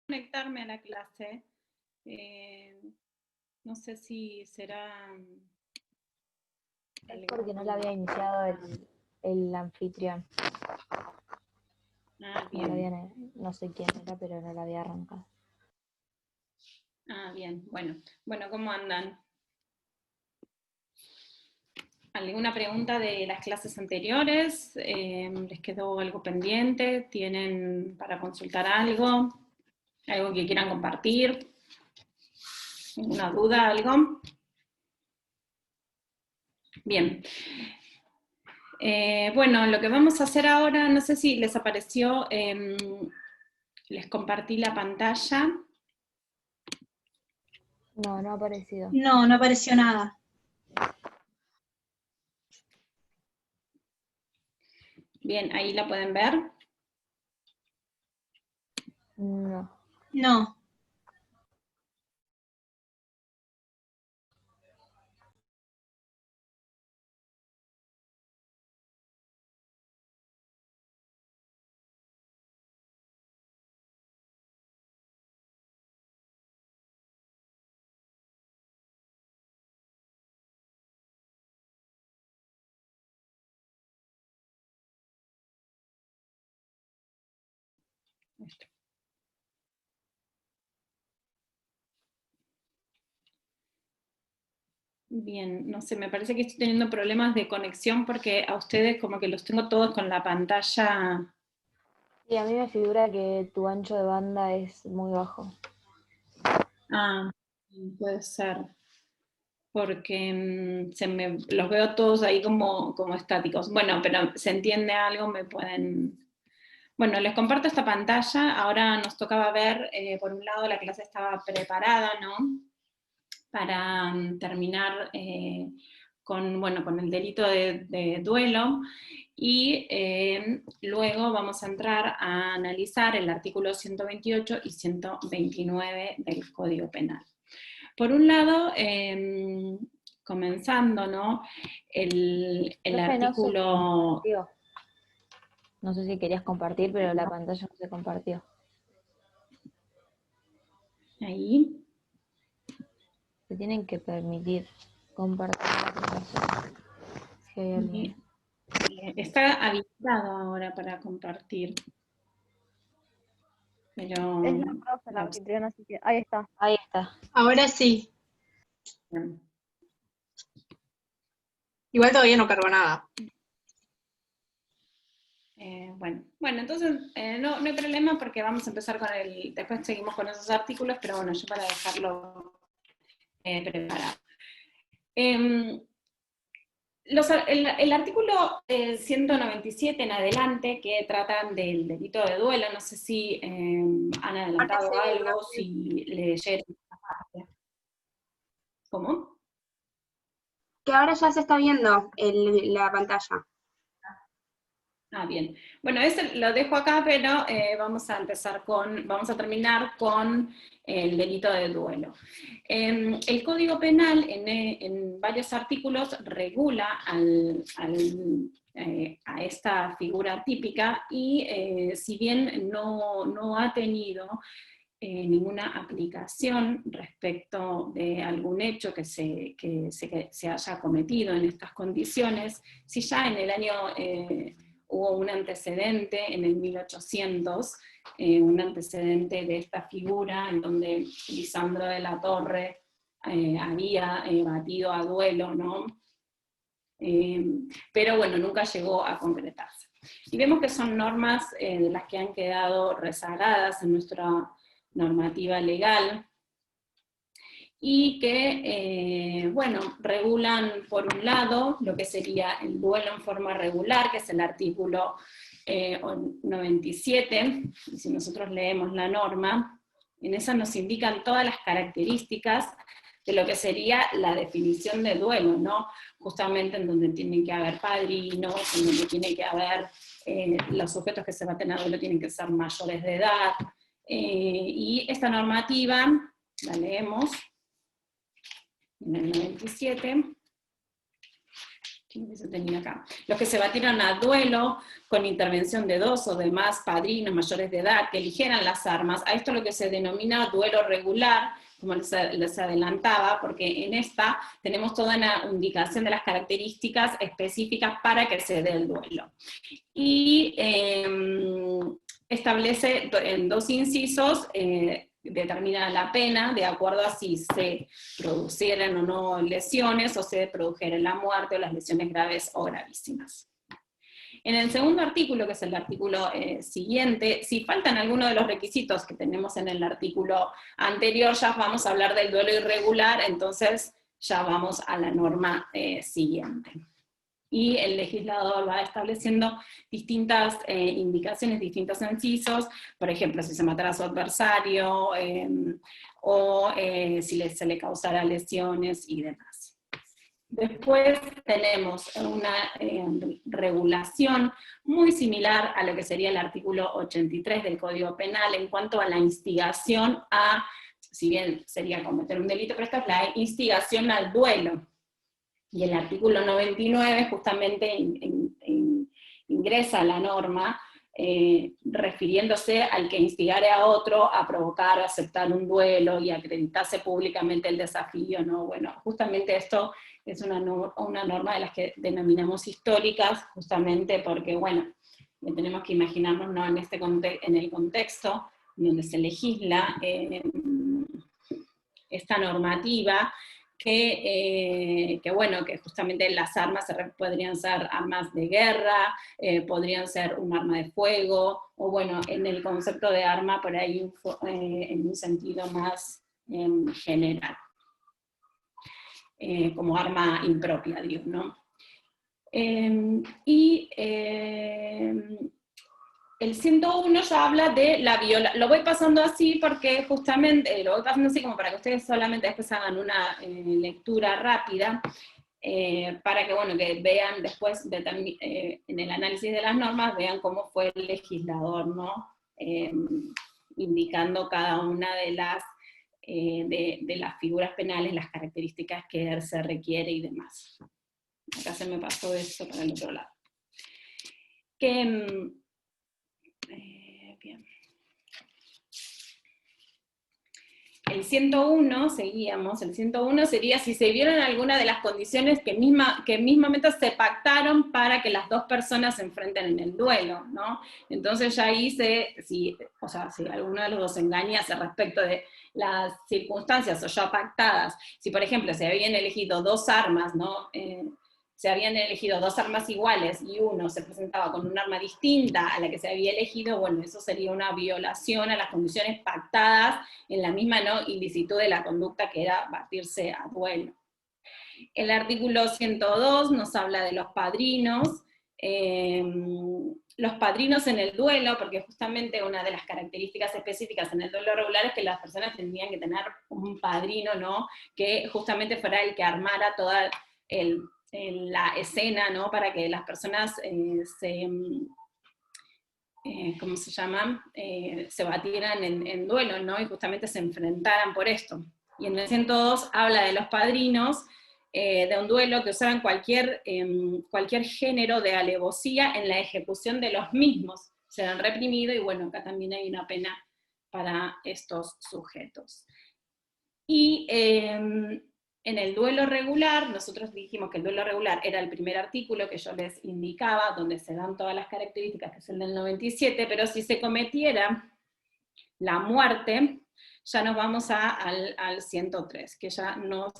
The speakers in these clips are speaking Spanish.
conectarme a la clase. No sé si será... Es porque no la había iniciado el anfitrión. Ah, No, bien. no sé quién era, pero no la había arrancado. Ah, bien. Bueno, ¿cómo andan? ¿Alguna pregunta de las clases anteriores? ¿Les quedó algo pendiente? ¿Tienen para consultar algo? ¿Algo que quieran compartir? ¿Alguna duda, algo? Bien. Bueno, lo que vamos a hacer ahora, no sé si les apareció, les compartí la pantalla. No, no ha aparecido. No, no apareció nada. Bien, ahí la pueden ver. No. No. Bien, no sé, me parece que estoy teniendo problemas de conexión porque a ustedes como que los tengo todos con la pantalla. Y a mí me figura que tu ancho de banda es muy bajo. Ah, puede ser. Porque los veo todos ahí como estáticos. Bueno, pero se entiende algo, me pueden... Bueno, les comparto esta pantalla. Ahora nos tocaba ver, por un lado, la clase estaba preparada, ¿no? Para terminar con el delito de duelo, y luego vamos a entrar a analizar el artículo 128 y 129 del Código Penal. Por un lado, comenzando, ¿no? El artículo... No sé si querías compartir, pero la pantalla no se compartió. Ahí. Se tienen que permitir compartir la presentación. Si hay alguien. Está habilitado ahora para compartir. Pero... Es la profe, la anfitriona, así que ahí está. Ahí está. Ahora sí. Bien. Igual todavía no cargó nada. Bueno, entonces no hay problema porque vamos a empezar con después seguimos con esos artículos, pero bueno, yo para dejarlo preparado. El artículo 197 en adelante, que tratan del delito de duelo, no sé si han adelantado algo, si leyeron esta parte. ¿Cómo? Que ahora ya se está viendo la pantalla. Ah, bien. Bueno, ese lo dejo acá, pero vamos a terminar con el delito de duelo. El Código Penal en varios artículos regula a esta figura típica y si bien no ha tenido ninguna aplicación respecto de algún hecho que se haya cometido en estas condiciones, si ya en el año... hubo un antecedente en el 1800, un antecedente de esta figura en donde Lisandro de la Torre había batido a duelo, ¿no? Pero bueno, nunca llegó a concretarse. Y vemos que son normas de las que han quedado rezagadas en nuestra normativa legal, y que, bueno, regulan por un lado lo que sería el duelo en forma regular, que es el artículo 97, y si nosotros leemos la norma, en esa nos indican todas las características de lo que sería la definición de duelo, ¿no? Justamente en donde tienen que haber padrinos, en donde tiene que haber, los sujetos que se va a tener duelo tienen que ser mayores de edad, y esta normativa, la leemos, en el 97, ¿Qué hubiese tenido acá? Los que se batieron a duelo con intervención de 2 o de más padrinos mayores de edad que eligieran las armas, a esto lo que se denomina duelo regular, como les adelantaba, porque en esta tenemos toda una indicación de las características específicas para que se dé el duelo. Y establece en 2 incisos, determina la pena de acuerdo a si se produjeran o no lesiones, o se produjera la muerte o las lesiones graves o gravísimas. En el segundo artículo, que es el artículo siguiente, si faltan algunos de los requisitos que tenemos en el artículo anterior, ya vamos a hablar del duelo irregular, entonces ya vamos a la norma siguiente. Y el legislador va estableciendo distintas indicaciones, distintos incisos, por ejemplo, si se matara a su adversario, o si se le causara lesiones y demás. Después tenemos una regulación muy similar a lo que sería el artículo 83 del Código Penal en cuanto a la instigación a, si bien sería cometer un delito, pero esta es la instigación al duelo. Y el artículo 99 justamente ingresa la norma refiriéndose al que instigare a otro a provocar o aceptar un duelo y acreditarse públicamente el desafío, ¿no? Bueno, justamente esto es una norma de las que denominamos históricas, justamente porque, bueno, tenemos que imaginarnos, ¿no?, en el contexto donde se legisla esta normativa, que justamente las armas podrían ser armas de guerra, podrían ser un arma de fuego, o bueno, en el concepto de arma por ahí en un sentido más general, como arma impropia, digo, ¿no? El 101 ya habla de la violación. Lo voy pasando así porque justamente, lo voy pasando así como para que ustedes solamente después hagan una lectura rápida, para que, bueno, que vean después, en el análisis de las normas, vean cómo fue el legislador, ¿no? Indicando cada una de las figuras penales, las características que se requiere y demás. Acá se me pasó esto para el otro lado. Bien. El 101, seguíamos, el 101 sería si se vieron alguna de las condiciones que mismamente se pactaron para que las dos personas se enfrenten en el duelo, ¿no? Entonces ya ahí si alguno de los dos se engañase respecto de las circunstancias o ya pactadas, si por ejemplo se habían elegido 2 armas, ¿no? Se habían elegido 2 armas iguales y uno se presentaba con un arma distinta a la que se había elegido, bueno, eso sería una violación a las condiciones pactadas en la misma, ¿no?, ilicitud de la conducta que era batirse a duelo. El artículo 102 nos habla de los padrinos. Los padrinos en el duelo, porque justamente una de las características específicas en el duelo regular es que las personas tendrían que tener un padrino, ¿no?, que justamente fuera el que armara toda la escena, ¿no?, para que las personas se batieran en duelo, ¿no?, y justamente se enfrentaran por esto. Y en el 102 habla de los padrinos, de un duelo que usaban cualquier género de alevosía en la ejecución de los mismos. Se han reprimido, y bueno, acá también hay una pena para estos sujetos. Y en el duelo regular, nosotros dijimos que el duelo regular era el primer artículo que yo les indicaba, donde se dan todas las características, que es el del 97, pero si se cometiera la muerte, ya nos vamos al 103, que ya nos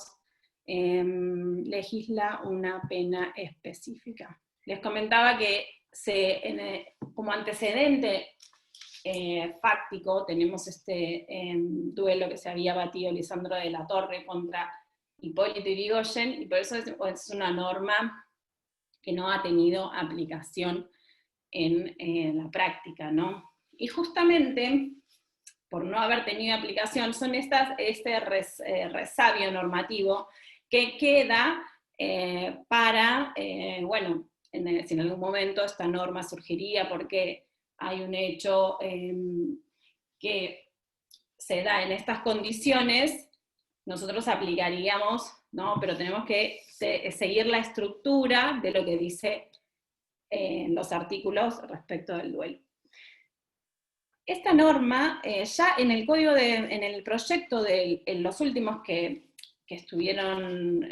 legisla una pena específica. Les comentaba que como antecedente fáctico tenemos este duelo que se había batido Lisandro de la Torre contra Hipólito Yrigoyen, y por eso es una norma que no ha tenido aplicación en la práctica, ¿no? Y justamente, por no haber tenido aplicación, son este resabio normativo que queda para, bueno, si en algún momento esta norma surgiría porque hay un hecho que se da en estas condiciones, nosotros aplicaríamos ¿no? Pero tenemos que seguir la estructura de lo que dice los artículos respecto del duelo. Esta norma, ya en el código, en el proyecto, en los últimos que estuvieron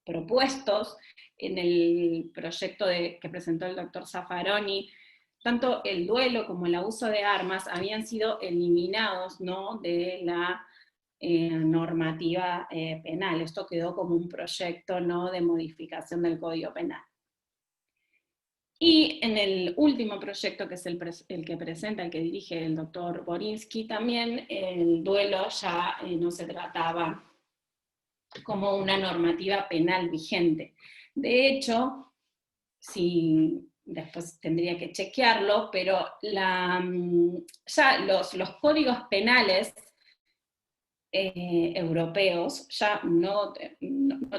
propuestos, en el proyecto que presentó el doctor Zaffaroni, tanto el duelo como el abuso de armas habían sido eliminados, ¿no?, de la normativa penal. Esto quedó como un proyecto, ¿no?, de modificación del Código Penal. Y en el último proyecto, que es el que presenta, el que dirige el doctor Borinsky, también el duelo ya no se trataba como una normativa penal vigente. De hecho, después tendría que chequearlo, pero ya los códigos penales europeos ya no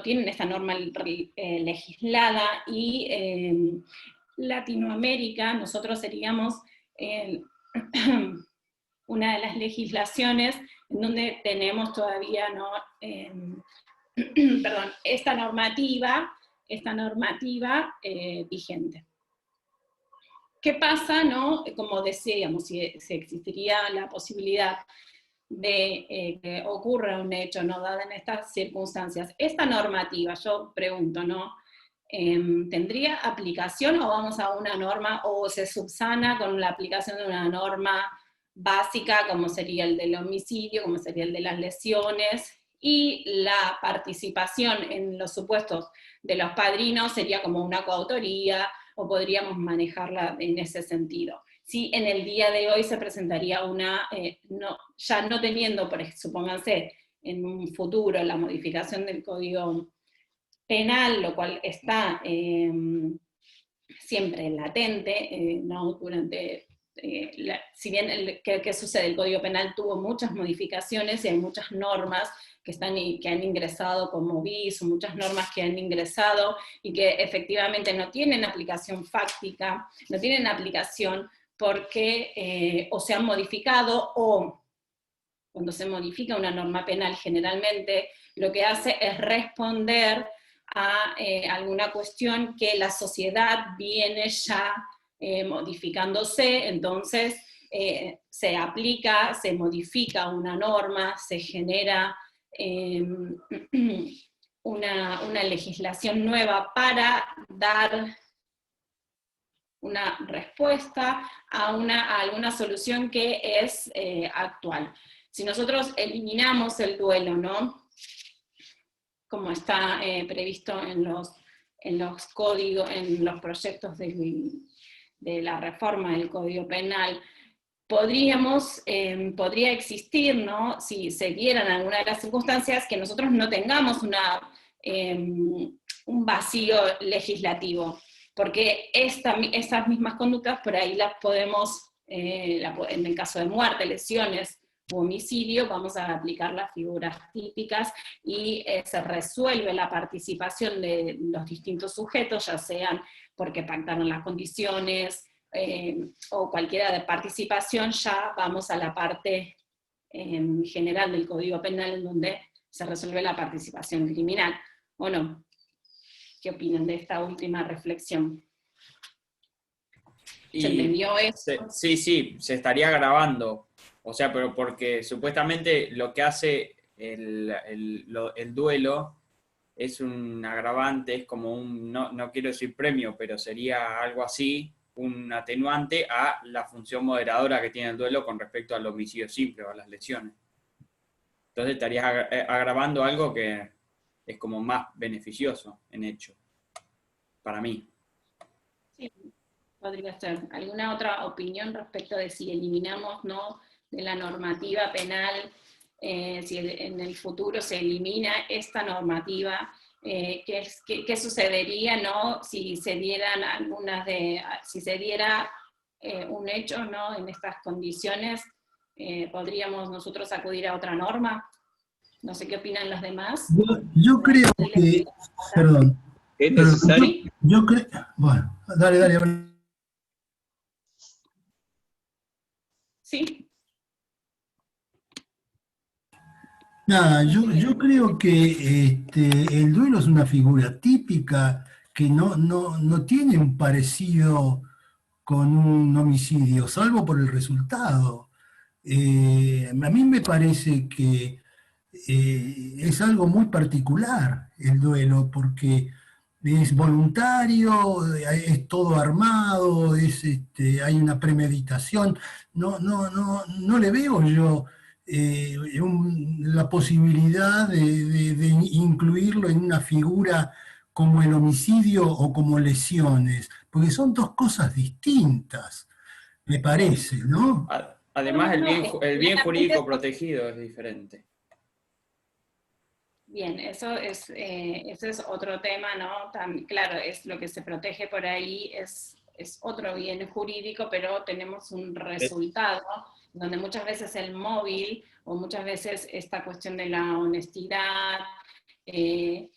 tienen esta norma legislada, y Latinoamérica, nosotros seríamos una de las legislaciones en donde tenemos todavía, ¿no?, perdón, esta normativa vigente. ¿Qué pasa, no? Como decíamos, si existiría la posibilidad de que ocurra un hecho, ¿no?, dada en estas circunstancias, esta normativa, yo pregunto, ¿no?, ¿tendría aplicación, o vamos a una norma, o se subsana con la aplicación de una norma básica, como sería el del homicidio, como sería el de las lesiones, y la participación en los supuestos de los padrinos sería como una coautoría, o podríamos manejarla en ese sentido? Si en el día de hoy se presentaría ya no teniendo, supónganse, en un futuro la modificación del Código Penal, lo cual está siempre latente, ¿no? Durante, si bien ¿qué sucede? El Código Penal tuvo muchas modificaciones y hay muchas normas que han ingresado como bis, o muchas normas que han ingresado y que efectivamente no tienen aplicación fáctica, no tienen aplicación porque o se han modificado, o cuando se modifica una norma penal generalmente lo que hace es responder a alguna cuestión que la sociedad viene ya modificándose, entonces se aplica, se modifica una norma, se genera una legislación nueva para dar una respuesta a alguna solución que es actual. Si nosotros eliminamos el duelo, ¿no?, como está previsto en los códigos, en los proyectos de la reforma del Código Penal, podría existir, ¿no?, si se dieran alguna de las circunstancias, que nosotros no tengamos un vacío legislativo, porque estas mismas conductas por ahí las podemos, en el caso de muerte, lesiones u homicidio, vamos a aplicar las figuras típicas y se resuelve la participación de los distintos sujetos, ya sean porque pactaron las condiciones o cualquiera de participación. Ya vamos a la parte general del Código Penal, en donde se resuelve la participación criminal, ¿o no? ¿Qué opinan de esta última reflexión? ¿Se entendió eso? Sí, se estaría grabando. O sea, pero porque supuestamente lo que hace el duelo es un agravante, es como no quiero decir premio, pero sería algo así, un atenuante a la función moderadora que tiene el duelo con respecto al homicidio simple o a las lesiones. Entonces estarías agravando algo que es como más beneficioso en hecho, para mí. Sí, podría ser. ¿Alguna otra opinión respecto de si eliminamos, ¿no?, de la normativa penal, si en el futuro se elimina esta normativa, qué sucedería, ¿no?, si se dieran si se diera un hecho, ¿no?, en estas condiciones? ¿Podríamos nosotros acudir a otra norma? No sé qué opinan los demás. Yo creo que, perdón. ¿Es necesario? Yo creo, bueno, dale. Sí. Nada, No sé qué. yo creo que el duelo es una figura típica que no tiene un parecido con un homicidio, salvo por el resultado. A mí me parece que es algo muy particular el duelo, porque es voluntario, es todo armado, hay una premeditación. No le veo yo la posibilidad de incluirlo en una figura como el homicidio o como lesiones, porque son dos cosas distintas, me parece, ¿no? Además, No, el bien claramente jurídico protegido es diferente. bien, eso es otro tema, ¿no? Claro, es lo que se protege por ahí, es otro bien jurídico, pero tenemos un resultado donde muchas veces el móvil o muchas veces esta cuestión de la honestidad, eh,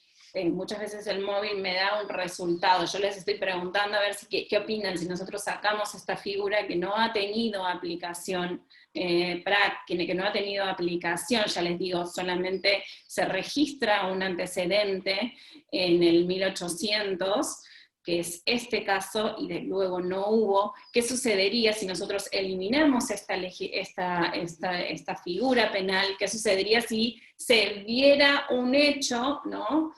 muchas veces el móvil me da un resultado. Yo les estoy preguntando a ver qué opinan si nosotros sacamos esta figura que no ha tenido aplicación que no ha tenido aplicación, ya les digo, solamente se registra un antecedente en el 1800, que es este caso, y luego no hubo. ¿Qué sucedería si nosotros eliminamos esta figura penal? ¿Qué sucedería si se viera un hecho, ¿no?,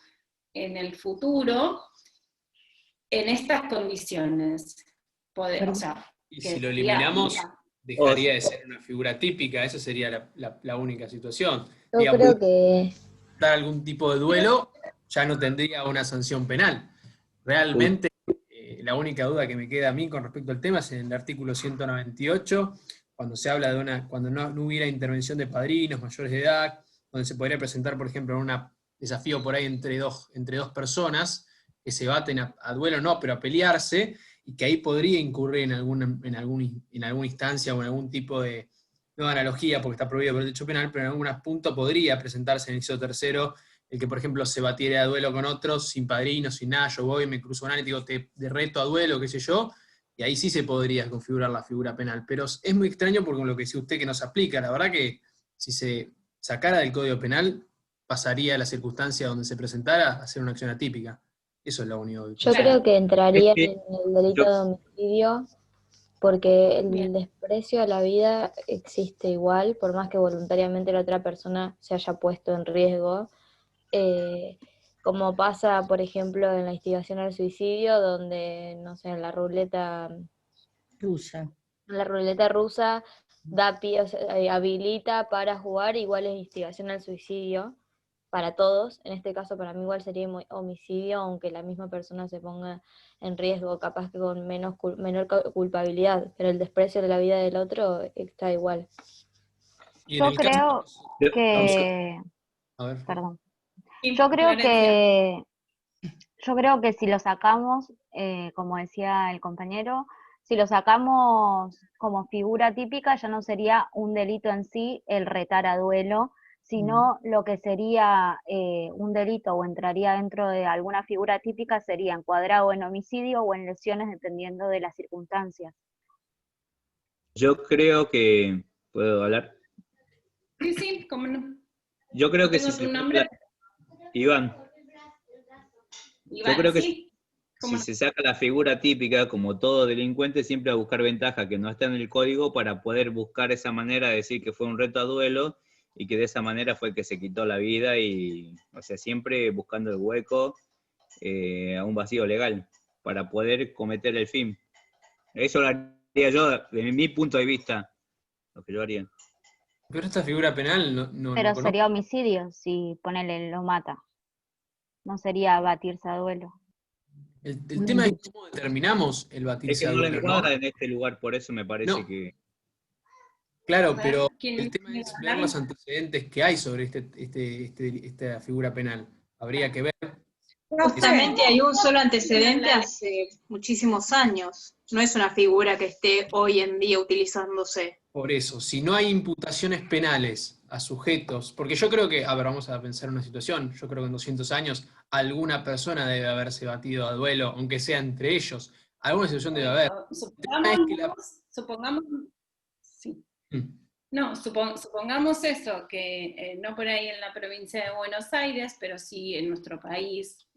en el futuro en estas condiciones? O sea, Y que si lo sería, eliminamos, mira, dejaría de ser una figura típica, esa sería la única situación. Yo Digamos, creo que dar algún tipo de duelo, ya no tendría una sanción penal. Realmente, la única duda que me queda a mí con respecto al tema es en el artículo 198, cuando se habla de cuando no hubiera intervención de padrinos mayores de edad, donde se podría presentar, por ejemplo, un desafío por ahí entre dos personas que se baten a duelo, no, pero a pelearse, y que ahí podría incurrir en alguna instancia o en algún tipo de, no analogía porque está prohibido por el derecho penal, pero en algún punto podría presentarse en el inciso tercero el que, por ejemplo, se batiera a duelo con otros, sin padrino, sin nada, yo voy, me cruzo con alguien, digo, te reto a duelo, qué sé yo, y ahí sí se podría configurar la figura penal. Pero es muy extraño porque con lo que dice usted que no se aplica, la verdad que si se sacara del Código Penal, pasaría a la circunstancia donde se presentara a ser una acción atípica. Eso es lo único que yo considero. creo que Es entraría que en el delito yo, de homicidio porque bien. el desprecio a la vida existe igual, por más que voluntariamente la otra persona se haya puesto en riesgo, como pasa, por ejemplo, en la instigación al suicidio, donde, no sé, en la ruleta rusa da pie, o sea, habilita para jugar, igual es instigación al suicidio para todos. En este caso para mí igual sería homicidio, aunque la misma persona se ponga en riesgo, capaz que con menor culpabilidad, pero el desprecio de la vida del otro está igual. Y en Yo el caso creo yo- que, a ver, perdón, Sí, yo creo Florencia. que si lo sacamos, como decía el compañero, si lo sacamos como figura típica, ya no sería un delito en sí el retar a duelo, sino lo que sería un delito o entraría dentro de alguna figura típica sería encuadrado en homicidio o en lesiones, dependiendo de las circunstancias. yo creo que, ¿puedo hablar? Sí, sí, cómo no. Yo creo No que si tengo se tu saca nombre, Iván, yo Iván, creo que sí, cómo si no. se saca la figura típica, como todo delincuente, siempre a buscar ventaja que no está en el código para poder buscar esa manera de decir que fue un reto a duelo y que de esa manera fue que se quitó la vida y, o sea, siempre buscando el hueco a un vacío legal para poder cometer el fin. Eso lo haría yo, desde mi punto de vista, lo que yo haría. pero esta figura penal no Pero conozco. sería homicidio si ponele lo mata, no sería batirse a duelo. El tema es cómo determinamos el Es batirse que a no lo duelo, ¿no? encuadra en este lugar, por eso me parece No, que... claro, A pero ver, ¿quién el tema quiere es ver hablar? los antecedentes que hay sobre esta figura penal. Habría que ver. Justamente hay un solo antecedente hace muchísimos años. No es una figura que esté hoy en día utilizándose. Por eso, si no hay imputaciones penales a sujetos, porque yo creo que, a ver, vamos a pensar una situación, yo creo que en 200 años alguna persona debe haberse batido a duelo, aunque sea entre ellos, alguna situación Por debe haber. eso, El tema es que supongamos, sí. Mm. No, supongamos eso, que no por ahí en la provincia de Buenos Aires, pero sí en nuestro país,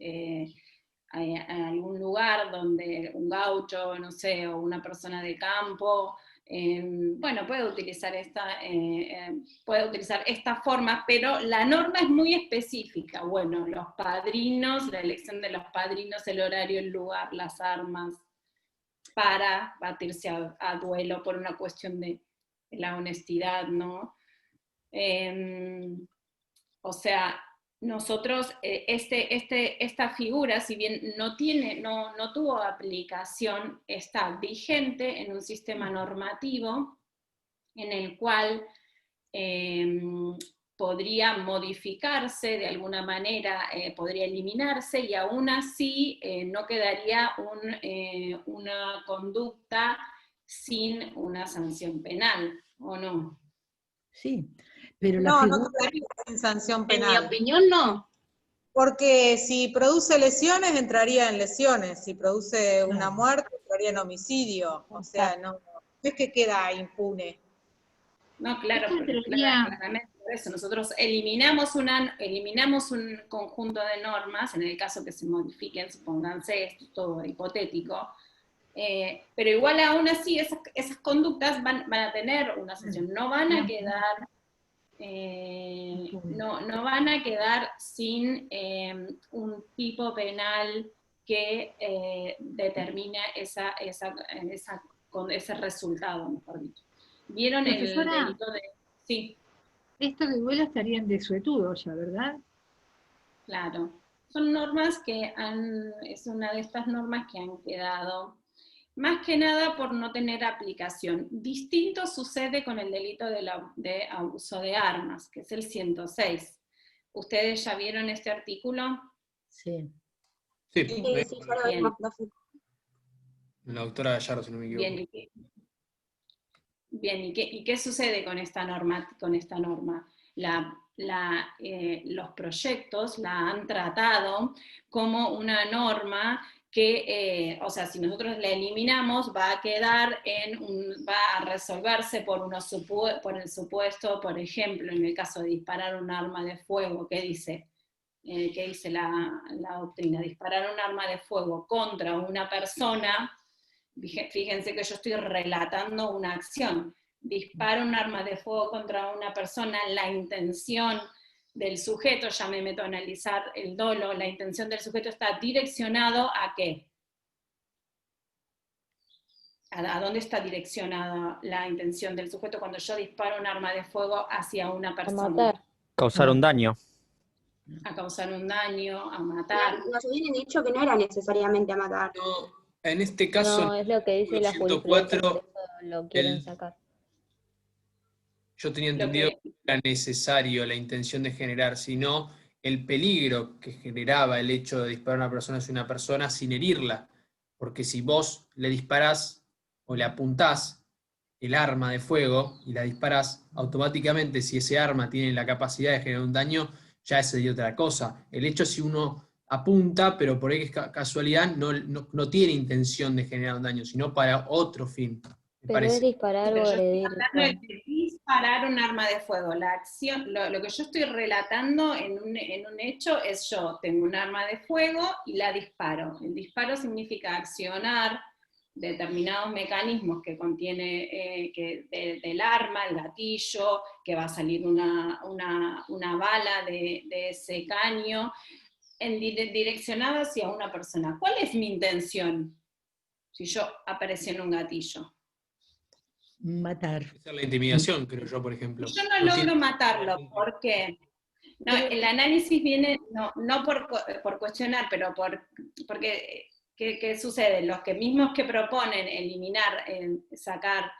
hay algún lugar donde un gaucho, no sé, o una persona de campo, bueno, puede utilizar esta forma, pero la norma es muy específica. Bueno, los padrinos, la elección de los padrinos, el horario, el lugar, las armas, para batirse a duelo por una cuestión de la honestidad, ¿no? O sea, nosotros, esta figura, si bien no tuvo aplicación, está vigente en un sistema normativo en el cual podría modificarse de alguna manera, podría eliminarse, y aún así no quedaría una conducta sin una sanción penal, ¿o no? Sí, pero la No, figura... no quedaría sin sanción En mi penal. opinión, no. Porque si produce lesiones, entraría en lesiones. Si produce una Claro. muerte, entraría en homicidio. O sea, no es que queda impune. No, claro, Esto porque entraría- claramente por eso nosotros eliminamos un conjunto de normas, en el caso que se modifiquen, supónganse, esto es todo hipotético, pero igual aún así esas conductas van a tener una sanción, no van a quedar, no van a quedar sin un tipo penal que determina con ese resultado, mejor dicho. ¿Vieron el Profesora, delito de...? Sí, esto de duelo estaría en desuetudo ya, ¿verdad? claro. Son normas es una de estas normas que han quedado, más que nada por no tener aplicación. Distinto sucede con el delito de abuso de armas, que es el 106. ¿Ustedes ya vieron este artículo? Sí. Sí, Sí, ya lo vimos, profe. la doctora Gallardo, si no me equivoco. Bien, ¿y qué sucede con esta norma? Los proyectos la han tratado como una norma que, o sea, si nosotros la eliminamos, va a resolverse por el supuesto, por ejemplo, en el caso de disparar un arma de fuego, ¿qué dice? ¿Qué dice la doctrina? Disparar un arma de fuego contra una persona. Fíjense que yo estoy relatando una acción. Disparo un arma de fuego contra una persona, la intención del sujeto, ya me meto a analizar el dolo, la intención del sujeto está direccionado ¿a qué? ¿A dónde está direccionada la intención del sujeto cuando yo disparo un arma de fuego hacia una persona? A matar. Causar un daño. A causar un daño, a matar. Nos habían dicho que no era necesariamente a matar. No, en este caso, No, es lo que dice la jurisprudencia, 104, por eso lo quieren sacar. yo tenía entendido que era necesario la intención de generar, sino el peligro que generaba el hecho de disparar a una persona hacia una persona sin herirla. Porque si vos le disparás o le apuntás el arma de fuego y la disparás, automáticamente si ese arma tiene la capacidad de generar un daño, ya es de otra cosa. El hecho es si uno apunta, pero por ahí es casualidad, no tiene intención de generar un daño, sino para otro fin. Pero es disparar o agredir. Hablando de disparar un arma de fuego. La acción, lo que yo estoy relatando en un hecho es yo tengo un arma de fuego y la disparo. El disparo significa accionar determinados mecanismos que contiene del arma, el gatillo, que va a salir una bala de ese caño, direccionada hacia una persona. ¿Cuál es mi intención si yo apareció en un gatillo? Matar. Esa es la intimidación, creo yo, por ejemplo. Yo no logro matarlo, ¿por qué? No, el análisis viene, no por cuestionar, pero porque, ¿qué sucede? Los mismos que proponen eliminar, sacar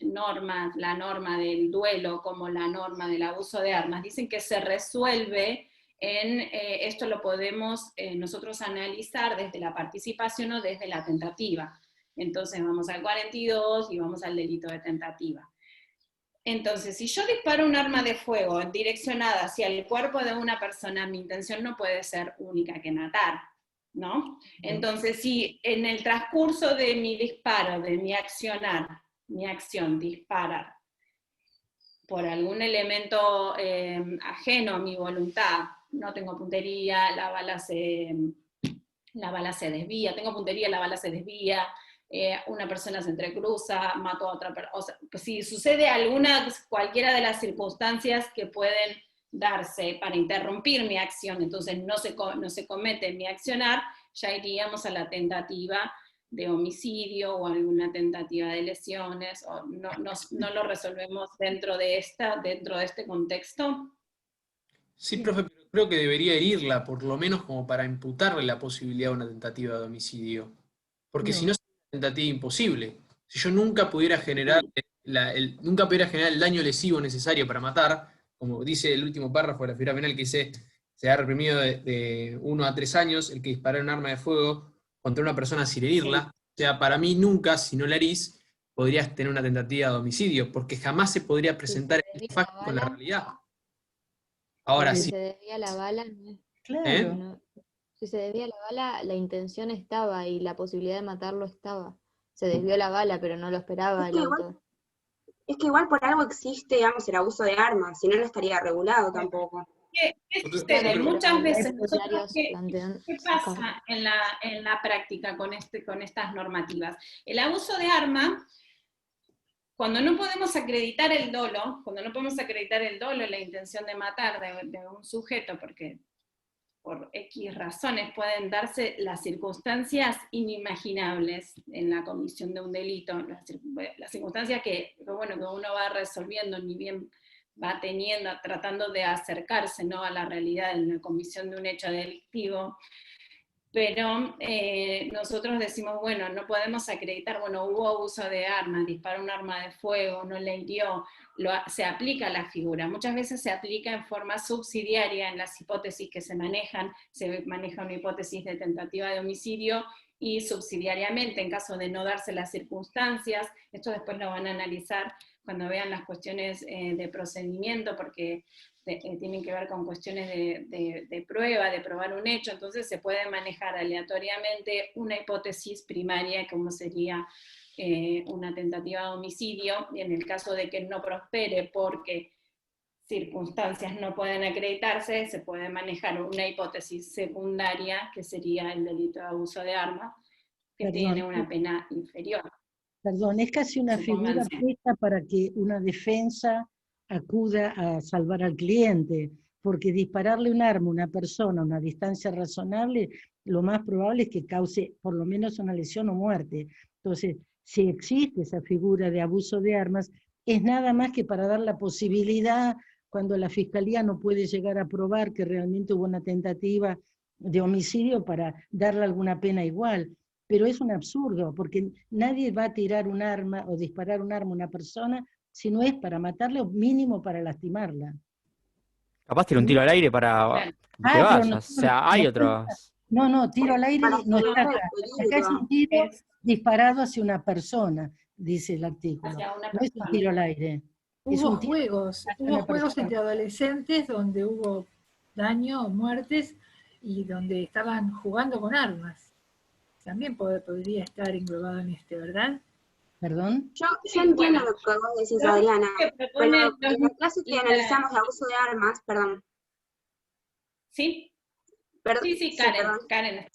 normas, la norma del duelo como la norma del abuso de armas, dicen que se resuelve esto lo podemos nosotros analizar desde la participación o desde la tentativa. Entonces vamos al 42 y vamos al delito de tentativa. Entonces, si yo disparo un arma de fuego direccionada hacia el cuerpo de una persona, mi intención no puede ser única que matar, ¿no? Entonces, si en el transcurso de mi disparo, de mi acción, disparar, por algún elemento ajeno a mi voluntad, no tengo puntería, la bala se desvía, tengo puntería, la bala se desvía, una persona se entrecruza, mato a otra persona, o sea, pues si sucede cualquiera de las circunstancias que pueden darse para interrumpir mi acción, entonces no se comete mi accionar, ya iríamos a la tentativa de homicidio o alguna tentativa de lesiones, o no lo resolvemos dentro de este contexto. Sí, profe, pero creo que debería herirla, por lo menos como para imputarle la posibilidad de una tentativa de homicidio. Porque si no, es una tentativa imposible. Si yo nunca pudiera generar el daño lesivo necesario para matar, como dice el último párrafo de la figura penal que dice, se ha reprimido de 1 a 3 años el que disparara un arma de fuego contra una persona sin herirla. O sea, para mí nunca, si no la herís, podrías tener una tentativa de homicidio, porque jamás se podría presentar el facto con la realidad. Ahora, si sí. se desvía la bala, Claro. si se desvía la bala, la intención estaba y la posibilidad de matarlo estaba. Se desvió la bala, pero no lo esperaba el autor. Es que igual por algo existe, digamos, el abuso de armas, si no, no estaría regulado tampoco. ¿Qué sucede? Muchas veces nosotros, ¿qué pasa en la práctica con estas normativas? El abuso de arma, cuando no podemos acreditar el dolo, la intención de matar de un sujeto, porque por X razones pueden darse las circunstancias inimaginables en la comisión de un delito, las circunstancias que uno va resolviendo, ni bien va tratando de acercarse, ¿no?, a la realidad en la comisión de un hecho delictivo. Pero nosotros decimos, bueno, no podemos acreditar, hubo abuso de armas, disparó un arma de fuego, no le hirió, se aplica la figura. Muchas veces se aplica en forma subsidiaria en las hipótesis que se maneja una hipótesis de tentativa de homicidio, y subsidiariamente, en caso de no darse las circunstancias, esto después lo van a analizar cuando vean las cuestiones de procedimiento, porque tienen que ver con cuestiones de prueba, de probar un hecho, entonces se puede manejar aleatoriamente una hipótesis primaria, como sería una tentativa de homicidio, y en el caso de que no prospere porque circunstancias no pueden acreditarse, se puede manejar una hipótesis secundaria, que sería el delito de abuso de armas, que tiene una pena inferior. Perdón, es casi una figura puesta para que una defensa acuda a salvar al cliente, porque dispararle un arma a una persona a una distancia razonable, lo más probable es que cause por lo menos una lesión o muerte. Entonces, si existe esa figura de abuso de armas, es nada más que para dar la posibilidad, cuando la fiscalía no puede llegar a probar que realmente hubo una tentativa de homicidio, para darle alguna pena igual. Pero es un absurdo, porque nadie va a tirar un arma o disparar un arma a una persona si no es para matarla o mínimo para lastimarla. Capaz tira un tiro al aire para que te vayas. O sea, hay otros. No, tiro al aire no está acá. Acá es un tiro disparado hacia una persona, dice el artículo. No es un tiro al aire. Hubo juegos entre adolescentes donde hubo daño, muertes, y donde estaban jugando con armas. También podría estar englobado en ¿verdad? ¿Perdón? Yo entiendo lo que vos decís, Adriana, pero en la clase que analizamos el abuso de armas, perdón. ¿Sí? Sí, Karen.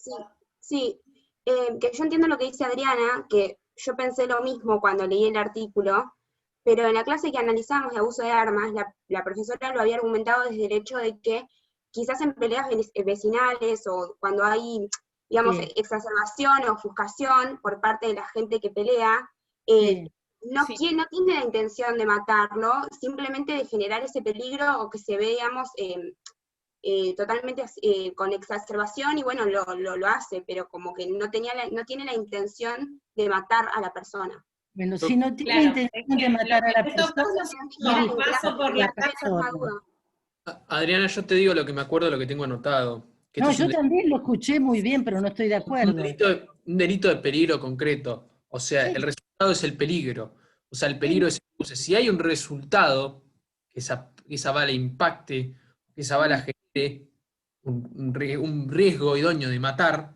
Sí, que yo entiendo lo que dice Adriana, que yo pensé lo mismo cuando leí el artículo, pero en la clase que analizamos de abuso de armas, la profesora lo había argumentado desde el hecho de que quizás en peleas vecinales o cuando hay, digamos, exacerbación o ofuscación por parte de la gente que pelea, no tiene la intención de matarlo, simplemente de generar ese peligro o que se ve, digamos, totalmente con exacerbación, y bueno, lo hace, pero como que no tiene la intención de matar a la persona. Bueno, si no tiene intención de matar a la persona, Adriana, yo te digo lo que me acuerdo, lo que tengo anotado. Que no, yo también lo escuché muy bien, pero no estoy de acuerdo. Un delito de peligro concreto. O sea, el resultado es el peligro. O sea, el peligro es el use. Si hay un resultado, que esa bala impacte, que esa bala genere un riesgo idóneo de matar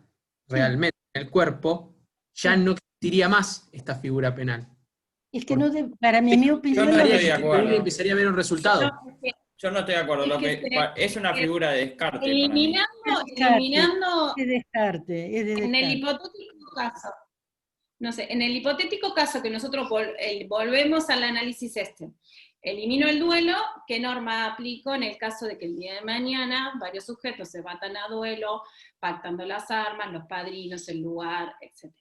realmente en el cuerpo, ya no existiría más esta figura penal. Es que no para mí, en mi opinión, no estoy de Creo que acuerdo. empezaría a ver un resultado. Yo no estoy de acuerdo. Es una figura de descarte para mí. Eliminando Es descarte, es de en el descarte. hipotético caso, no sé, en el hipotético caso que nosotros volvemos al análisis elimino el duelo, ¿qué norma aplico en el caso de que el día de mañana varios sujetos se batan a duelo, pactando las armas, los padrinos, el lugar, etc.?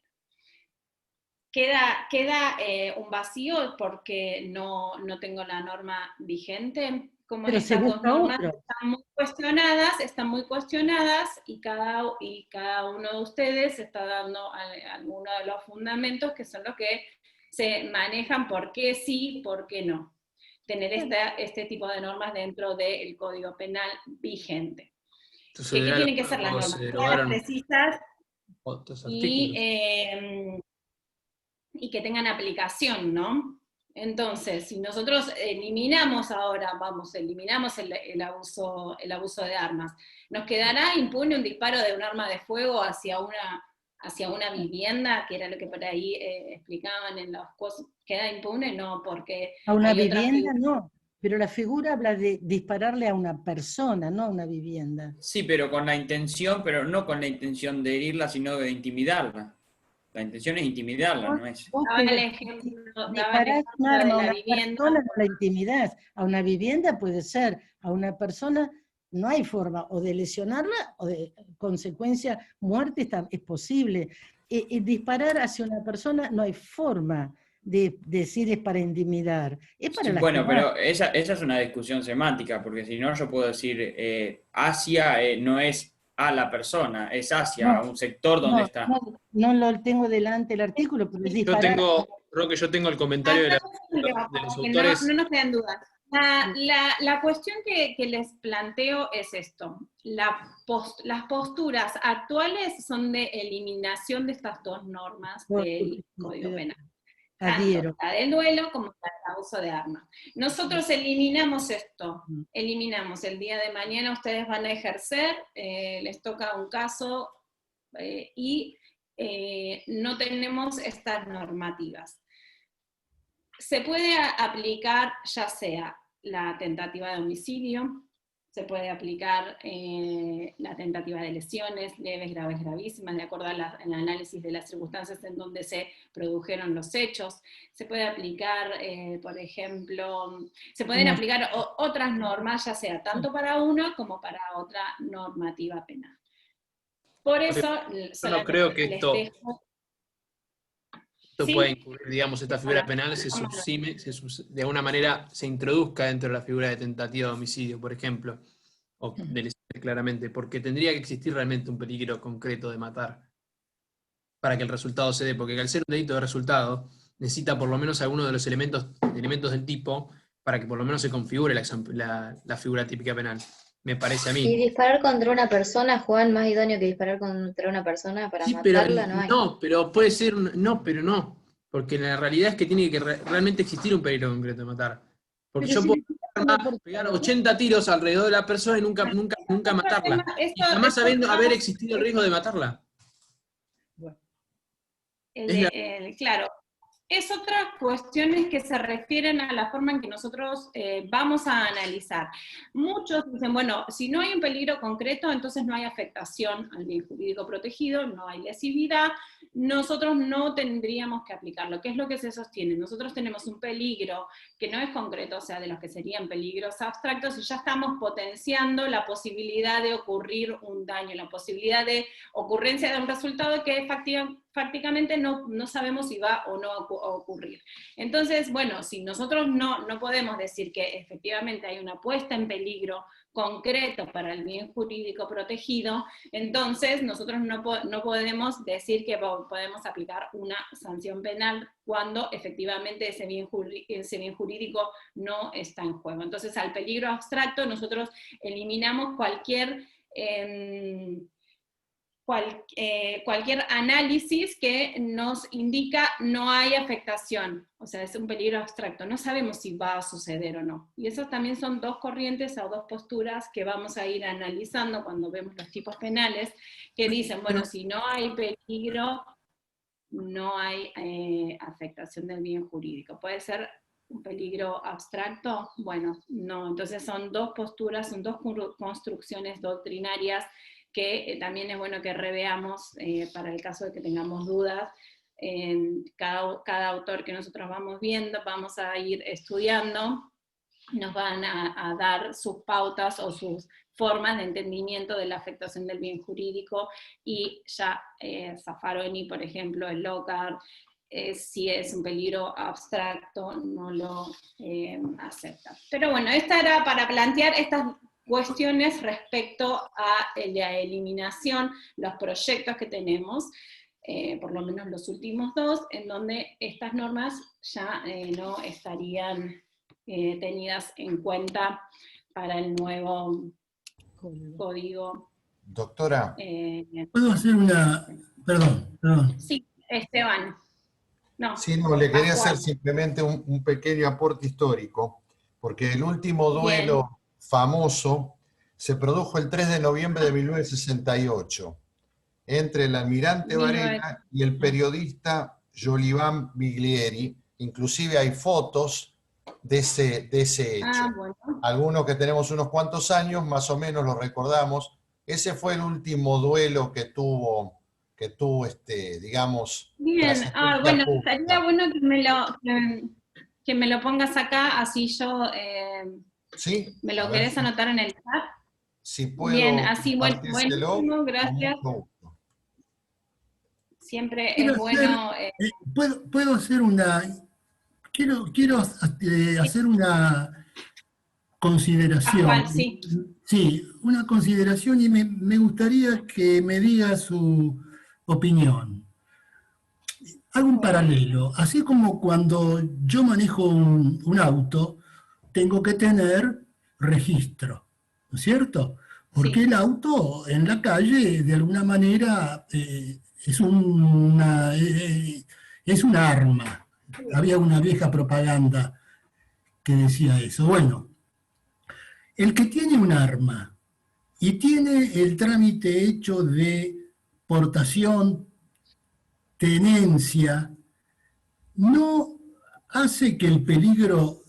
Queda un vacío porque no tengo la norma vigente. Como Pero estas se dos busca normas otro. están muy cuestionadas y cada uno de ustedes está dando algunos de los fundamentos que son los que se manejan por qué sí, por qué no. Tener este tipo de normas dentro del Código Penal vigente. Entonces, ¿Qué tienen que ser las normas? se Claras, derogaron precisas otros artículos. y que tengan aplicación, ¿no? Entonces, si nosotros eliminamos el abuso de armas, ¿nos quedará impune un disparo de un arma de fuego hacia una vivienda, que era lo que por ahí explicaban en los cosas? ¿Queda impune? No, porque A una hay otra vivienda figura. no, pero la figura habla de dispararle a una persona, no a una vivienda. Sí, pero con la intención, pero no con la intención de herirla, sino de intimidarla. La intención es intimidarla, no es. Daba el ejemplo Disparás un arma de a la una vivienda. persona, no la intimidás. A una vivienda puede ser, a una persona no hay forma o de lesionarla o de consecuencia, muerte es posible. Disparar hacia una persona no hay forma de decir es para intimidar, es para Sí, lastimar. bueno, pero esa es una discusión semántica, porque si no yo puedo decir hacia no es a la persona, es hacia un sector donde está. No lo tengo delante el artículo, pero es disparar. Roque, yo tengo el comentario de los autores. No nos quedan dudas. La cuestión que les planteo es esto. Las posturas actuales son de eliminación de estas dos normas del Código Penal. Adhiero. Tanto la del duelo como la del abuso de armas. Nosotros eliminamos esto, eliminamos el día de mañana, ustedes van a ejercer, les toca un caso y no tenemos estas normativas. Se puede aplicar ya sea la tentativa de homicidio, se puede aplicar la tentativa de lesiones leves, graves, gravísimas, de acuerdo al análisis de las circunstancias en donde se produjeron los hechos. Se puede aplicar, por ejemplo, se pueden aplicar otras normas, ya sea tanto para una como para otra normativa penal. Por eso, yo no creo que esto ¿Sí? pueda incurrir, digamos, esta figura penal se subsime, de alguna manera se introduzca dentro de la figura de tentativa de homicidio, por ejemplo, o de lesiones claramente, porque tendría que existir realmente un peligro concreto de matar para que el resultado se dé, porque al ser un delito de resultado, necesita por lo menos alguno de los elementos del tipo para que por lo menos se configure la figura típica penal. Me parece a mí. Y disparar contra una persona, Juan, más idóneo que disparar contra una persona para matarla, no hay. No, pero puede ser, pero no, porque la realidad es que tiene que realmente existir un peligro concreto de matar. Porque yo puedo pegar 80 tiros alrededor de la persona y nunca matarla. Y jamás haber existido el riesgo de matarla. Claro. Es otras cuestiones que se refieren a la forma en que nosotros vamos a analizar. Muchos dicen, bueno, si no hay un peligro concreto, entonces no hay afectación al bien jurídico protegido, no hay lesividad, nosotros no tendríamos que aplicarlo. ¿Qué es lo que se sostiene? Nosotros tenemos un peligro que no es concreto, o sea, de los que serían peligros abstractos, y ya estamos potenciando la posibilidad de ocurrir un daño, la posibilidad de ocurrencia de un resultado que prácticamente no sabemos si va o no a ocurrir. Entonces, bueno, si nosotros no podemos decir que efectivamente hay una puesta en peligro concreto para el bien jurídico protegido, entonces nosotros no podemos decir que podemos aplicar una sanción penal cuando efectivamente ese bien jurídico no está en juego. Entonces, al peligro abstracto nosotros eliminamos cualquier análisis que nos indica no hay afectación, o sea, es un peligro abstracto, no sabemos si va a suceder o no. Y esas también son dos corrientes o dos posturas que vamos a ir analizando cuando vemos los tipos penales, que dicen, bueno, si no hay peligro, no hay afectación del bien jurídico. ¿Puede ser un peligro abstracto? Bueno, no. Entonces son dos posturas, son dos construcciones doctrinarias que también es bueno que reveamos para el caso de que tengamos dudas. Cada autor que nosotros vamos viendo, vamos a ir estudiando, nos van a dar sus pautas o sus formas de entendimiento de la afectación del bien jurídico, y ya Zaffaroni, por ejemplo, el Lockhart, si es un peligro abstracto, no lo acepta. Pero bueno, esta era para plantear estas cuestiones respecto a la eliminación, los proyectos que tenemos, por lo menos los últimos dos, en donde estas normas ya no estarían tenidas en cuenta para el nuevo código. Doctora. ¿Puedo hacer una...? Perdón. Sí, Esteban. No, sí, no, le quería hacer simplemente un pequeño aporte histórico, porque el último duelo famoso se produjo el 3 de noviembre de 1968, entre el almirante Varela y el periodista Jolivan Biglieri. Inclusive hay fotos de ese hecho. Bueno. Algunos que tenemos unos cuantos años, más o menos lo recordamos. Ese fue el último duelo que tuvo digamos... Bien, bueno, estaría bueno que me lo pongas acá, así yo... ¿Sí? ¿Me lo querés anotar en el chat? Si puedo. Bien, así, buenísimo, gracias. Siempre es bueno... ¿Puedo hacer una... Quiero hacer una consideración. Sí. Sí, una consideración, y me gustaría que me diga su opinión. Hago un paralelo. Así como cuando yo manejo un auto, tengo que tener registro, ¿no es cierto? Porque el auto en la calle, de alguna manera, es un arma. Había una vieja propaganda que decía eso. Bueno, el que tiene un arma y tiene el trámite hecho de portación, tenencia, no hace que el peligro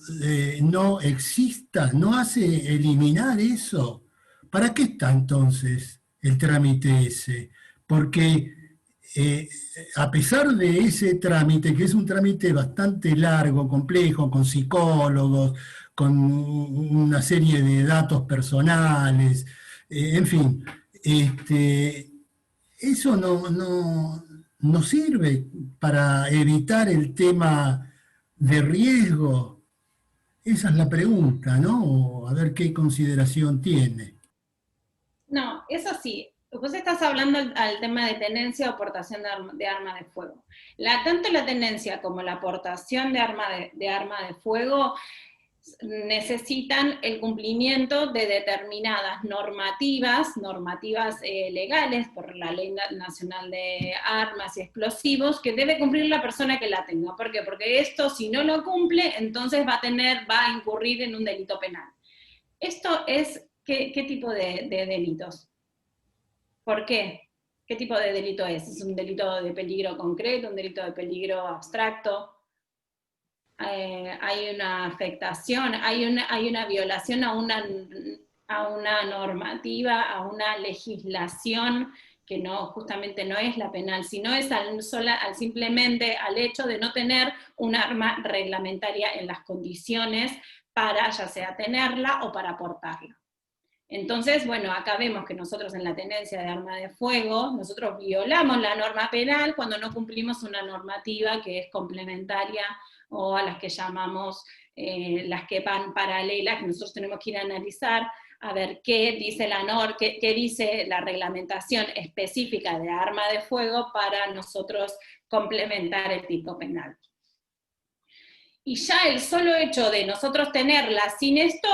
no exista, no hace eliminar eso. ¿Para qué está entonces el trámite ese? Porque a pesar de ese trámite, que es un trámite bastante largo, complejo, con psicólogos, con una serie de datos personales, en fin, eso no sirve para evitar el tema de riesgo. Esa es la pregunta, ¿no? A ver qué consideración tiene. No, eso sí. Vos estás hablando al tema de tenencia o portación de arma de fuego. Tanto la tenencia como la portación de arma de fuego necesitan el cumplimiento de determinadas normativas legales por la Ley Nacional de Armas y Explosivos, que debe cumplir la persona que la tenga. ¿Por qué? Porque esto, si no lo cumple, entonces va a incurrir en un delito penal. Esto es, ¿qué tipo de delitos? ¿Por qué? ¿Qué tipo de delito es? ¿Es un delito de peligro concreto, un delito de peligro abstracto? Hay una afectación, hay una violación a una normativa, a una legislación que justamente no es la penal, sino es simplemente al hecho de no tener un arma reglamentaria en las condiciones para ya sea tenerla o para portarla. Entonces, bueno, acá vemos que nosotros en la tenencia de arma de fuego, nosotros violamos la norma penal cuando no cumplimos una normativa que es complementaria, o a las que llamamos las que van paralelas, que nosotros tenemos que ir a analizar, a ver qué dice qué dice la reglamentación específica de arma de fuego para nosotros complementar el tipo penal. Y ya el solo hecho de nosotros tenerla sin esto,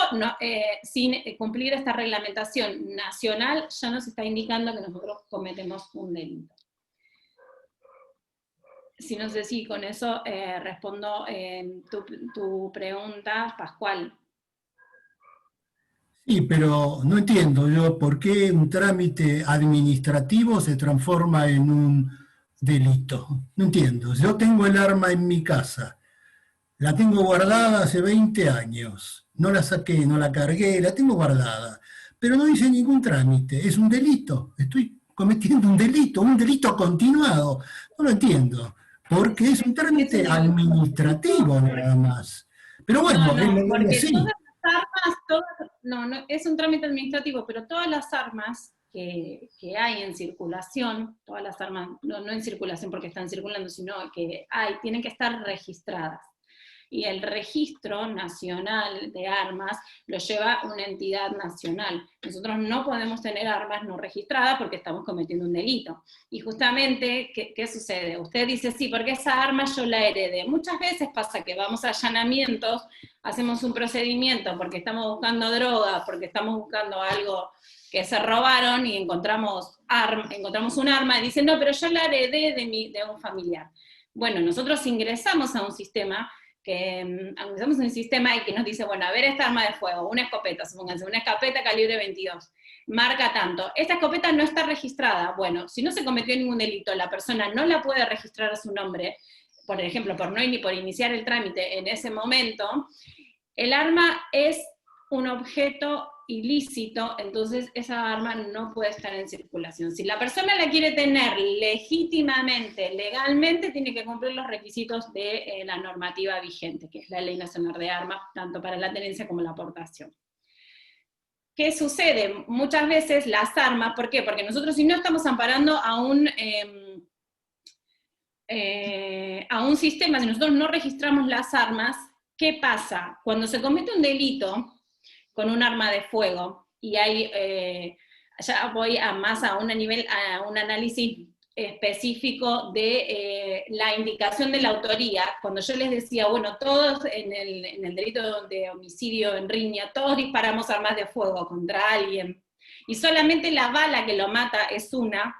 sin cumplir esta reglamentación nacional, ya nos está indicando que nosotros cometemos un delito. Si no sé si con eso respondo tu pregunta, Pascual. Sí, pero no entiendo yo por qué un trámite administrativo se transforma en un delito? No entiendo. Yo tengo el arma en mi casa, la tengo guardada hace 20 años, no la saqué, no la cargué, la tengo guardada, pero no hice ningún trámite. ¿Es un delito? Estoy cometiendo un delito continuado. No lo entiendo, porque es un trámite administrativo nada más. Pero bueno, porque sí. todas las armas, no, es un trámite administrativo, pero todas las armas que hay en circulación, todas las armas, no en circulación porque están circulando, sino que tienen que estar registradas. Y el registro nacional de armas lo lleva una entidad nacional. Nosotros no podemos tener armas no registradas porque estamos cometiendo un delito. Y justamente, ¿qué sucede? Usted dice, sí, porque esa arma yo la heredé. Muchas veces pasa que vamos a allanamientos, hacemos un procedimiento porque estamos buscando droga, porque estamos buscando algo que se robaron y encontramos un arma y dicen, no, pero yo la heredé de un familiar. Bueno, nosotros ingresamos a un sistema y que nos dice, bueno, a ver esta arma de fuego, una escopeta, supónganse, una escopeta calibre 22, marca tanto, esta escopeta no está registrada. Bueno, si no se cometió ningún delito, la persona no la puede registrar a su nombre, por ejemplo, por iniciar el trámite en ese momento, el arma es un objeto ilícito, entonces esa arma no puede estar en circulación. Si la persona la quiere tener legítimamente, legalmente, tiene que cumplir los requisitos de la normativa vigente, que es la Ley Nacional de Armas, tanto para la tenencia como la aportación. ¿Qué sucede? Muchas veces las armas, ¿por qué? Porque nosotros si no estamos amparando a un sistema, si nosotros no registramos las armas, ¿qué pasa? Cuando se comete un delito con un arma de fuego, y ya voy a un análisis específico de la indicación de la autoría. Cuando yo les decía, bueno, todos en el delito de homicidio en riña, todos disparamos armas de fuego contra alguien, y solamente la bala que lo mata es una.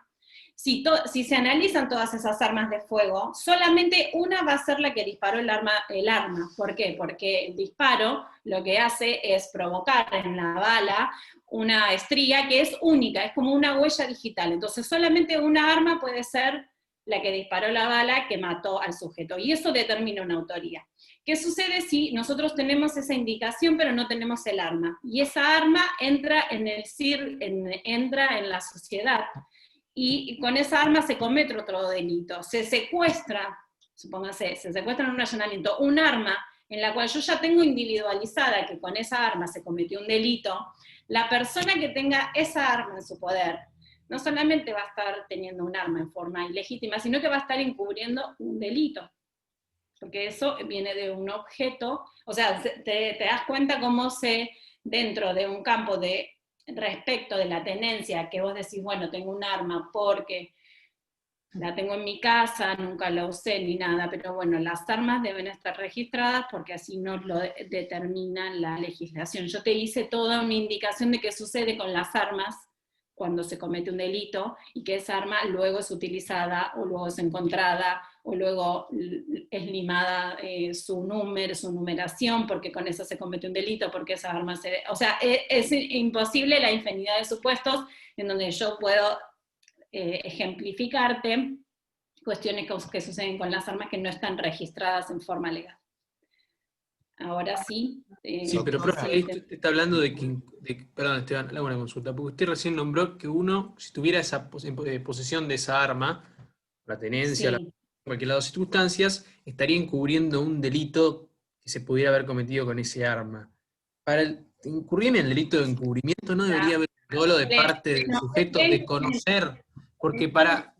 Si se analizan todas esas armas de fuego, solamente una va a ser la que disparó el arma. ¿Por qué? Porque el disparo lo que hace es provocar en la bala una estría que es única, es como una huella digital. Entonces solamente una arma puede ser la que disparó la bala que mató al sujeto, y eso determina una autoría. ¿Qué sucede si nosotros tenemos esa indicación pero no tenemos el arma? Y esa arma entra entra en la sociedad, y con esa arma se comete otro delito. Se secuestra, supóngase, se secuestra en un allanamiento un arma en la cual yo ya tengo individualizada que con esa arma se cometió un delito. La persona que tenga esa arma en su poder no solamente va a estar teniendo un arma en forma ilegítima, sino que va a estar encubriendo un delito, porque eso viene de un objeto. O sea, te das cuenta cómo dentro de un campo de respecto de la tenencia, que vos decís, bueno, tengo un arma porque la tengo en mi casa, nunca la usé ni nada, pero bueno, las armas deben estar registradas porque así nos lo determina la legislación. Yo te hice toda una indicación de qué sucede con las armas cuando se comete un delito, y que esa arma luego es utilizada, o luego es encontrada, o luego es limada su numeración, porque con eso se comete un delito, porque esa arma o sea, es imposible la infinidad de supuestos en donde yo puedo ejemplificarte cuestiones que suceden con las armas que no están registradas en forma legal. Ahora sí. Sí, pero profe, usted está hablando perdón, Esteban, le hago una consulta, porque usted recién nombró que uno, si tuviera esa posesión de esa arma, la tenencia, Sí. cualquier lado de circunstancias, estaría encubriendo un delito que se pudiera haber cometido con ese arma. Para incurrir en el delito de encubrimiento no debería haber un dolo de parte del sujeto de conocer, porque para...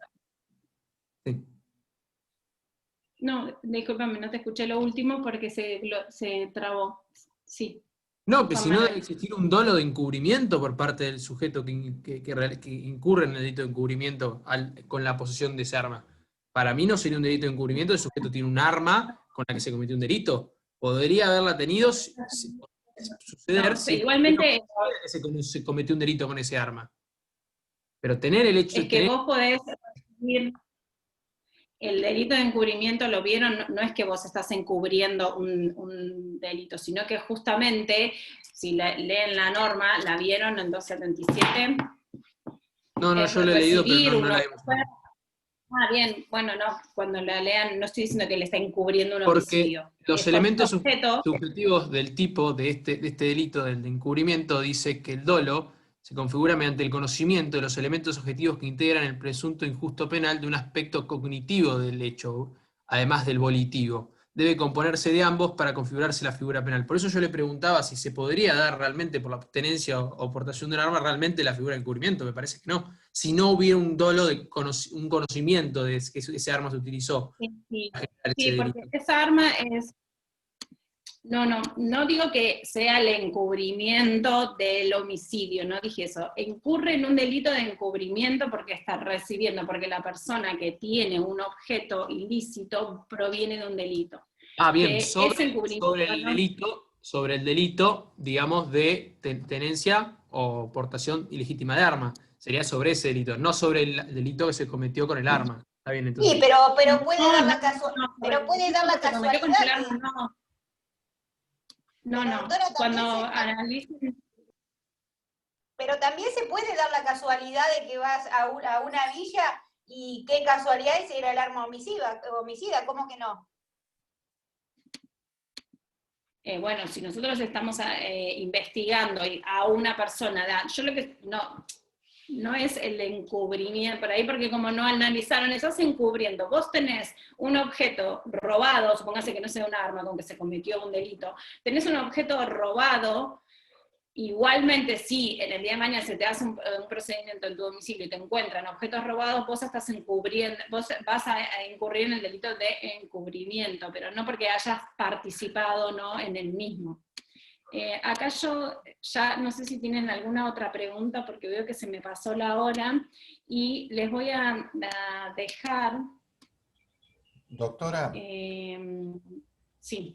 Sí. No, discúlpame, no te escuché lo último porque se trabó. Sí. No, que si no debe existir un dolo de encubrimiento por parte del sujeto que incurre en el delito de encubrimiento con la posesión de ese arma. Para mí no sería un delito de encubrimiento, el sujeto tiene un arma con la que se cometió un delito. Podría haberla tenido suceder No, si igualmente se cometió un delito con ese arma. Pero tener el hecho es que vos podés decir, el delito de encubrimiento lo vieron, no es que vos estás encubriendo un delito, sino que justamente, si leen la norma, la vieron en 277. No, yo lo he leído, pero no la hemos. Ah, bien, bueno, no, cuando la lean no estoy diciendo que le está encubriendo un Porque homicidio. los Son elementos objetos. subjetivos del tipo de este delito, del de encubrimiento, dice que el dolo se configura mediante el conocimiento de los elementos objetivos que integran el presunto injusto penal de un aspecto cognitivo del hecho, además del volitivo. Debe componerse de ambos para configurarse la figura penal. Por eso yo le preguntaba si se podría dar realmente por la tenencia o portación de un arma realmente la figura de encubrimiento. Me parece que no. Si no hubiera un dolo, un conocimiento de que ese arma se utilizó. Sí, porque esa arma es... No digo que sea el encubrimiento del homicidio, no dije eso. Incurre en un delito de encubrimiento porque está recibiendo, porque la persona que tiene un objeto ilícito proviene de un delito. Ah, bien, sobre el delito, digamos, de tenencia o portación ilegítima de arma. Sería sobre ese delito, no sobre el delito que se cometió con el arma. Está bien, entonces. Sí, pero puede dar la casualidad. No. Cuando analicen... Pero también se puede dar la casualidad de que vas a una villa y qué casualidad ese era el arma homicida, ¿cómo que no? Bueno, si nosotros estamos investigando a una persona, yo lo que no es el encubrimiento por ahí, porque como no analizaron, estás encubriendo. Vos tenés un objeto robado, supóngase que no sea un arma con que se cometió un delito, tenés un objeto robado, igualmente si en el día de mañana se te hace un procedimiento en tu domicilio y te encuentran objetos robados, vos estás encubriendo, vos vas a incurrir en el delito de encubrimiento, pero no porque hayas participado, ¿no?, en el mismo. Acá yo ya no sé si tienen alguna otra pregunta, porque veo que se me pasó la hora, y les voy a dejar... Doctora. Sí.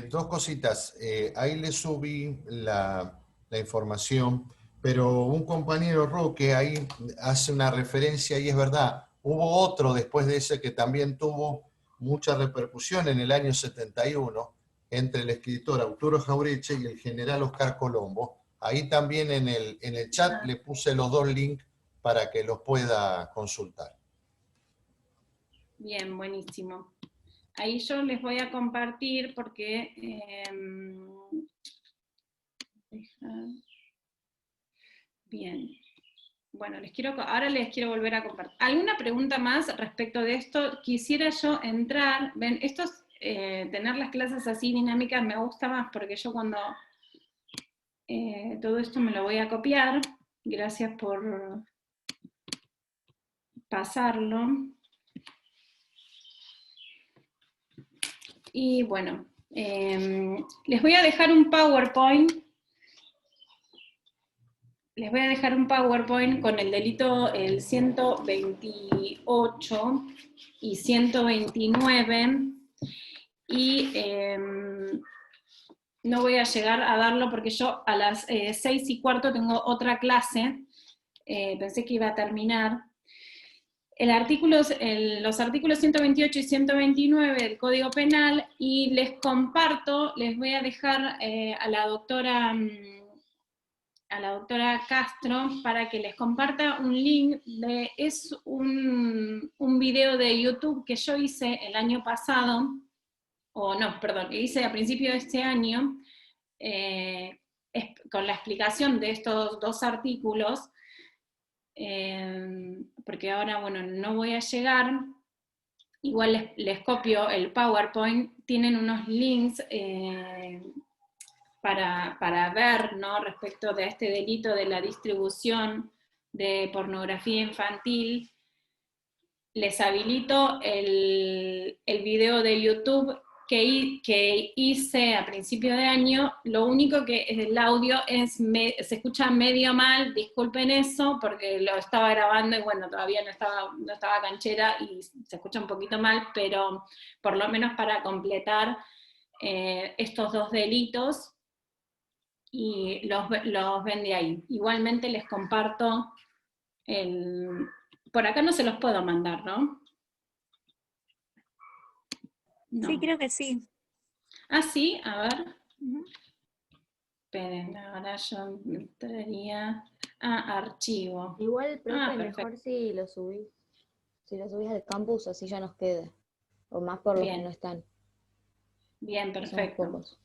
Dos cositas. Ahí le subí la información, pero un compañero Roque ahí hace una referencia, y es verdad, hubo otro después de ese que también tuvo mucha repercusión en el año 71, entre el escritor Arturo Jaureche y el general Oscar Colombo. Ahí también en el chat le puse los dos links para que los pueda consultar. Bien, buenísimo. Ahí yo les voy a compartir porque... bien. Bueno, ahora les quiero volver a compartir. ¿Alguna pregunta más respecto de esto? Quisiera yo entrar, ven, tener las clases así dinámicas me gusta más, porque yo cuando todo esto me lo voy a copiar, gracias por pasarlo. Y bueno, les voy a dejar un PowerPoint. Les voy a dejar un PowerPoint con el delito, el 128 y 129, y no voy a llegar a darlo porque yo a las 6:15 tengo otra clase, pensé que iba a terminar. Los artículos 128 y 129 del Código Penal, y les voy a dejar a la doctora Castro para que les comparta un link, es un video de YouTube que yo hice el año pasado, que hice a principio de este año, con la explicación de estos dos artículos, porque ahora, bueno, no voy a llegar, igual les copio el PowerPoint, tienen unos links para ver, ¿no?, respecto de este delito de la distribución de pornografía infantil. Les habilito el video de YouTube que hice a principio de año. Lo único que el audio se escucha medio mal, disculpen eso, porque lo estaba grabando y bueno, todavía no estaba canchera y se escucha un poquito mal, pero por lo menos para completar estos dos delitos, y los ven de ahí. Igualmente les comparto por acá no se los puedo mandar, ¿no? No. Sí, creo que sí. Ah, sí, a ver. Esperen, ahora yo entraría a archivo. Igual, profe, perfecto. mejor si lo subís. Si lo subís al campus, así ya nos quede. O más por los que no están. Bien, Somos perfecto. pocos.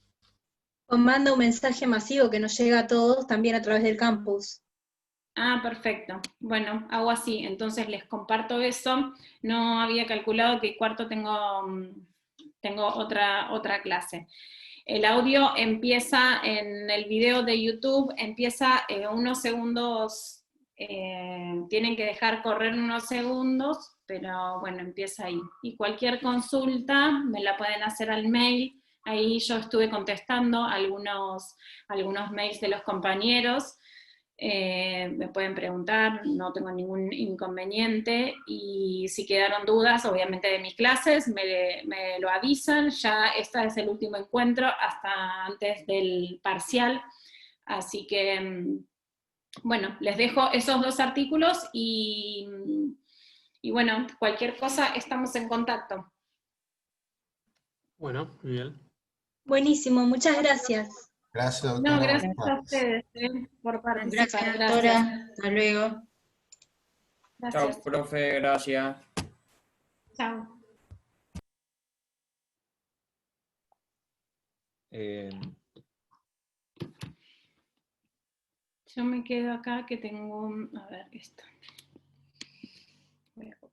O manda un mensaje masivo que nos llega a todos también a través del campus. Ah, perfecto. Bueno, hago así. Entonces les comparto eso. No había calculado que cuarto tengo otra clase. El audio empieza en el video de YouTube, empieza unos segundos, tienen que dejar correr unos segundos, pero bueno, empieza ahí. Y cualquier consulta me la pueden hacer al mail. Ahí yo estuve contestando algunos mails de los compañeros. Me pueden preguntar, no tengo ningún inconveniente, y si quedaron dudas, obviamente, de mis clases, me lo avisan. Ya este es el último encuentro hasta antes del parcial, así que, bueno, les dejo esos 2 artículos y bueno, cualquier cosa estamos en contacto. Bueno, muy bien. Buenísimo, muchas gracias. Gracias, doctora. No, gracias a ustedes por participar. Gracias, doctora. Hasta luego. Gracias. Chao, profe, gracias. Chao. Yo me quedo acá que tengo, a ver, esto. Voy a copiar.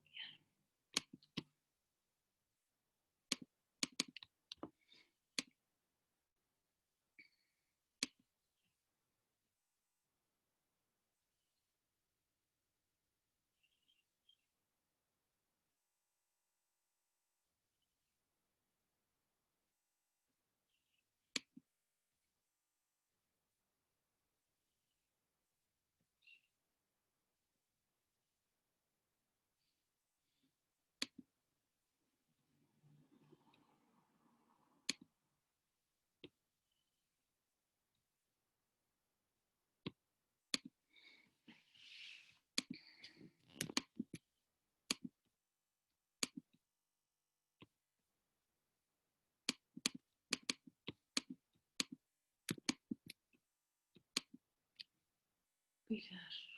Pilar.